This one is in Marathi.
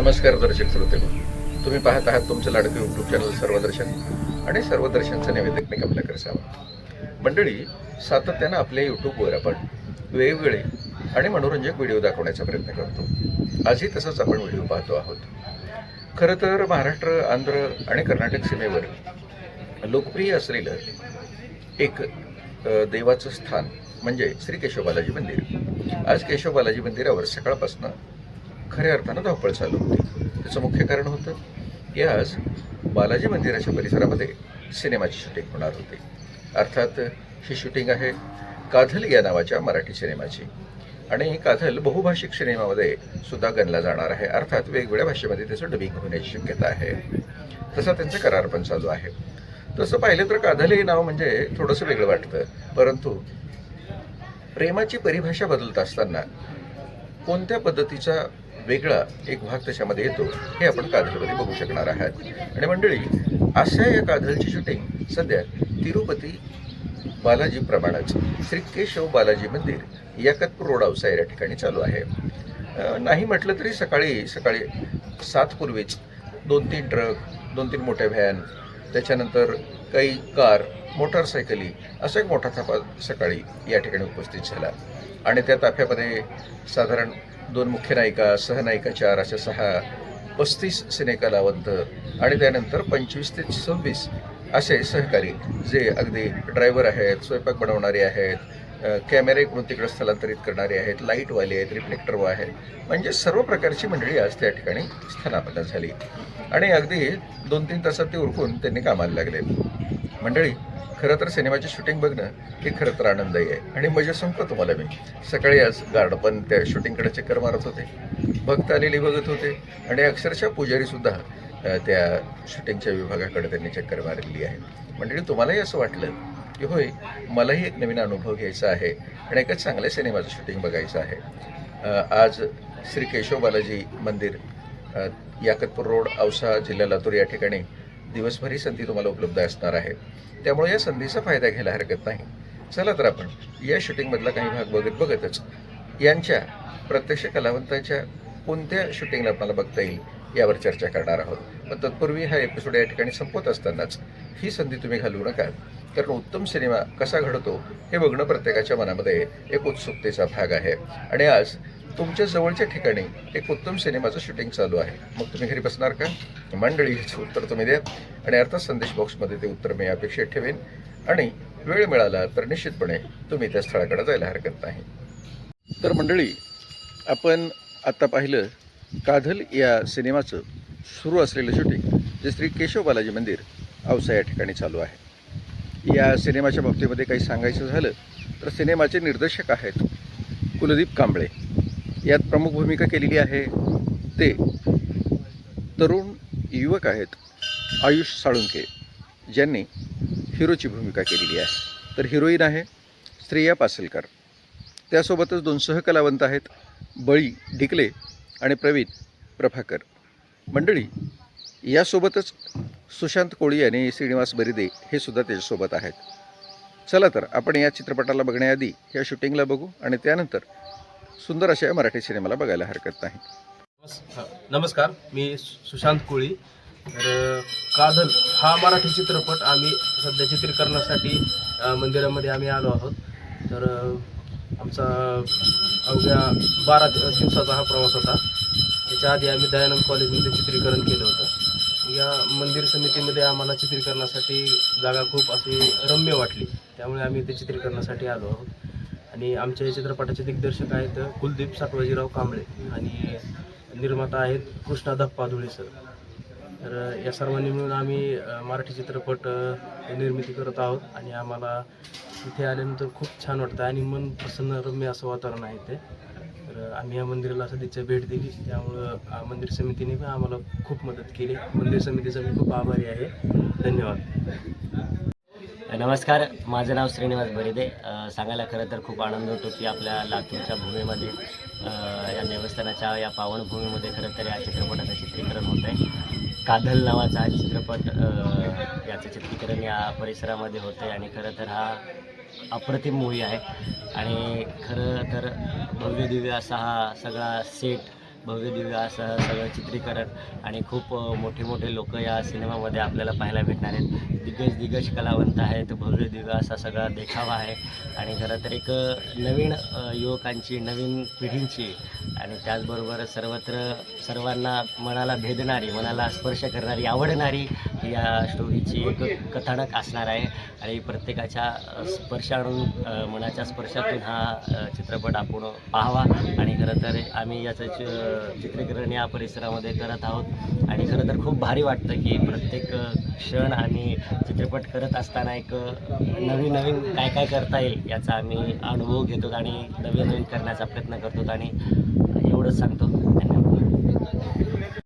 नमस्कार दर्शक श्रोते, तुम्ही पाहत आहात तुमचं लाडकं यूट्यूब चॅनल सर्वदर्शन आणि सर्वदर्शनचं निवेदक मी कमलाकर सावंत. मंडळी, सातत्यानं आपल्या यूट्यूबवर आपण वेगवेगळे आणि मनोरंजक व्हिडिओ दाखवण्याचा प्रयत्न करतो. आजही तसंच आपण व्हिडिओ पाहतो आहोत. खरं तर महाराष्ट्र, आंध्र आणि कर्नाटक सीमेवर लोकप्रिय असलेलं एक देवाचं स्थान म्हणजे श्री केशव बालाजी मंदिर. आज केशव बालाजी मंदिरावर सकाळपासून खऱ्या अर्थानं धावपळ चालू होती. त्याचं मुख्य कारण होतं की आज बालाजी मंदिराच्या परिसरामध्ये सिनेमाची शूटिंग होणार होती. अर्थात ही शूटिंग आहे काधल या नावाच्या मराठी सिनेमाची, आणि काधल बहुभाषिक सिनेमामध्ये सुद्धा गणला जाणार आहे. अर्थात वेगवेगळ्या भाषेमध्ये त्याचं डबिंग होण्याची शक्यता आहे. तसा त्यांचा करार पण चालू आहे. तसं पाहिलं तर काधल हे नाव म्हणजे थोडंसं वेगळं वाटतं, परंतु प्रेमाची परिभाषा बदलत असताना कोणत्या पद्धतीचा वेगळा एक भाग त्याच्यामध्ये येतो हे आपण काधलमध्ये बघू शकणार आहात. आणि मंडळी, अशा या काधलची शूटिंग सध्या तिरुपती बालाजीप्रमाणेच श्री केशव बालाजी मंदिर याकतपूर रोड औसा या ठिकाणी चालू आहे. नाही म्हटलं तरी सकाळी 7 पूर्वीच 2-3 ट्रक, 2-3 मोठ्या व्हॅन, त्याच्यानंतर काही कार, मोटारसायकली असा एक मोठा थापा सकाळी या ठिकाणी उपस्थित झाला. आणि त्या ताफ्यामध्ये साधारण 2 मुख्य नायिका, सहनायिका 4, अशा 35 सिनेकलावंत आणि त्यानंतर 25 ते 26 असे सहकारी, जे अगदी ड्रायव्हर आहेत, स्वयंपाक बनवणारे आहेत, कॅमेरा इकडून तिकडे स्थलांतरित करणारे आहेत, लाईटवाले आहेत, रिफ्लेक्टर आहेत, म्हणजे सर्व प्रकारची मंडळी आज त्या ठिकाणी स्थानापन्न झाली. आणि अगदी 2-3 तासात ते उरकून त्यांनी कामाला लागले. मंडळी, खरं तर सिनेमाची शूटिंग बघणं हे खरं तर आनंददायी आहे. आणि मजा सांगतो तुम्हाला, मी सकाळी आज गार्ड पण त्या शूटिंगकडे चक्कर मारत होते, भक्त आलेली बघत होते, आणि अक्षरशः पुजारीसुद्धा त्या शूटिंगच्या विभागाकडे त्यांनी चक्कर मारलेली आहे. मंडळी, तुम्हालाही असं वाटलं की होय, मलाही एक नवीन अनुभव घ्यायचा आहे आणि एका चांगल्या सिनेमाचं शूटिंग बघायचं आहे. आज श्री केशव बालाजी मंदिर, याकतपूर रोड, औसा, जिल्हा लातूर या ठिकाणी दिवसभर ही संधी तुम्हाला उपलब्ध असणार आहे. त्यामुळे या संधीचा फायदा घ्यायला हरकत नाही. चला तर आपण या शूटिंगमधला काही भाग बघतच यांच्या प्रत्यक्ष कलावंतांच्या कोणत्या शूटिंगला आपल्याला बघता येईल यावर चर्चा करणार आहोत. पण तत्पूर्वी हा एपिसोड या ठिकाणी संपत असतानाच ही संधी तुम्ही घालवू नका, कारण उत्तम सिनेमा कसा घडतो हे बघणं प्रत्येकाच्या मनामध्ये एक उत्सुकतेचा भाग आहे. आणि आज तुमच्या जवळच्या ठिकाणी एक उत्तम सिनेमाचं शूटिंग चालू आहे. मग तुम्ही घरी बसणार का? मंडळी, याचं उत्तर तुम्ही द्या, आणि अर्थात संदेश बॉक्समध्ये ते उत्तर मी अपेक्षित ठेवेन. आणि वेळ मिळाला तर निश्चितपणे तुम्ही त्या स्थळाकडे जायला हरकत नाही. तर मंडळी, आपण आत्ता पाहिलं काधल या सिनेमाचं सुरू असलेलं शूटिंग, जे श्री केशव बालाजी मंदिर औसा या ठिकाणी चालू आहे. या सिनेमाच्या बाबतीमध्ये काही सांगायचं झालं तर सिनेमाचे निर्देशक आहेत कुलदीप कांबळे. यात प्रमुख भूमिका केलेली आहे ते तरुण युवक आहेत आयुष साळुंके, ज्यांनी हिरोची भूमिका केलेली आहे. तर हिरोईन आहे श्रेया पासलकर. त्यासोबतच 2 सहकलावंत आहेत बळी डिकले आणि प्रवीण प्रभाकर. मंडळी, यासोबतच सुशांत कोळी आणि श्रीनिवास बरिदे हे सुद्धा त्याच्यासोबत आहेत. चला तर आपण या चित्रपटाला बघण्याआधी या शूटिंगला बघू, आणि त्यानंतर सुंदर अशा मराठी सिनेमाला बघायला हरकत नाही. नमस्कार, मी सुशांत कोळी. तर काधल हा मराठी चित्रपट आम्ही सध्या चित्रीकरणासाठी मंदिरामध्ये आम्ही आलो आहोत. तर आमचा अवघ्या 12 दिवसाचा हा प्रवास होता. त्याच्या आधी आम्ही दयानंद कॉलेजमध्ये चित्रीकरण केलं होतं. या मंदिर समितीमध्ये आम्हाला चित्रीकरणासाठी जागा खूप अशी रम्य वाटली, त्यामुळे आम्ही ते चित्रीकरणासाठी आलो आहोत. आणि आमच्या या चित्रपटाचे दिग्दर्शक आहेत कुलदीप साटवाजीराव कांबळे, आणि निर्माता आहेत कृष्णा दप्पा धुळे सर. तर या सर्वांनी मिळून आम्ही मराठी चित्रपट निर्मिती करत आहोत. आणि आम्हाला इथे आल्यानंतर खूप छान वाटतं आणि मन प्रसन्न रम्य असं वातावरण आहे ते. तर आम्ही या मंदिराला सदिच्छा भेट दिली, त्यामुळं मंदिर समितीने पण आम्हाला खूप मदत केली. मंदिर समितीचा मी खूप आभारी आहे. धन्यवाद. नमस्कार, माझं नाव श्रीनिवास बरिदे. सांगायला खरं तर खूप आनंद होतो की आपल्या लातूरच्या भूमीमध्ये, या देवस्थानाच्या या पावनभूमीमध्ये खरं तर या चित्रपटाचं चित्रीकरण होतं आहे. काधल नावाचा हा चित्रपट, याचं चित्रीकरण या परिसरामध्ये होतं आहे. आणि खरं तर हा अप्रतिम मूवी आहे. आणि खरं तर भव्य दिव्य असा हा सगळा सेट भव्य दिव्य असं सगळं चित्रीकरण आणि खूप मोठे मोठे लोक या सिनेमामध्ये आपल्याला पाहायला भेटणार आहेत. दिग्गज कलावंत आहेत. भव्य दिव्य असा सगळा देखावा आहे आणि खरं तर एक नवीन युवकांची, नवीन पिढींची आणि त्याचबरोबर सर्वांना मनाला भेदणारी, मनाला स्पर्श करणारी, आवडणारी या स्टोरीची एक कथानक असणार आहे आणि प्रत्येकाच्या मनाच्या स्पर्शातून हा चित्रपट आपण पाहावा. आणि खरं तर आम्ही याचं चित्रीकरण या परिसरामध्ये करत आहोत आणि खरं तर खूप भारी वाटतं की प्रत्येक क्षण आम्ही चित्रपट करत असताना एक नवीन काय करता येईल याचा आम्ही अनुभव घेतो आणि नवीन करण्याचा प्रयत्न करतो आणि एवढंच सांगतो. धन्यवाद.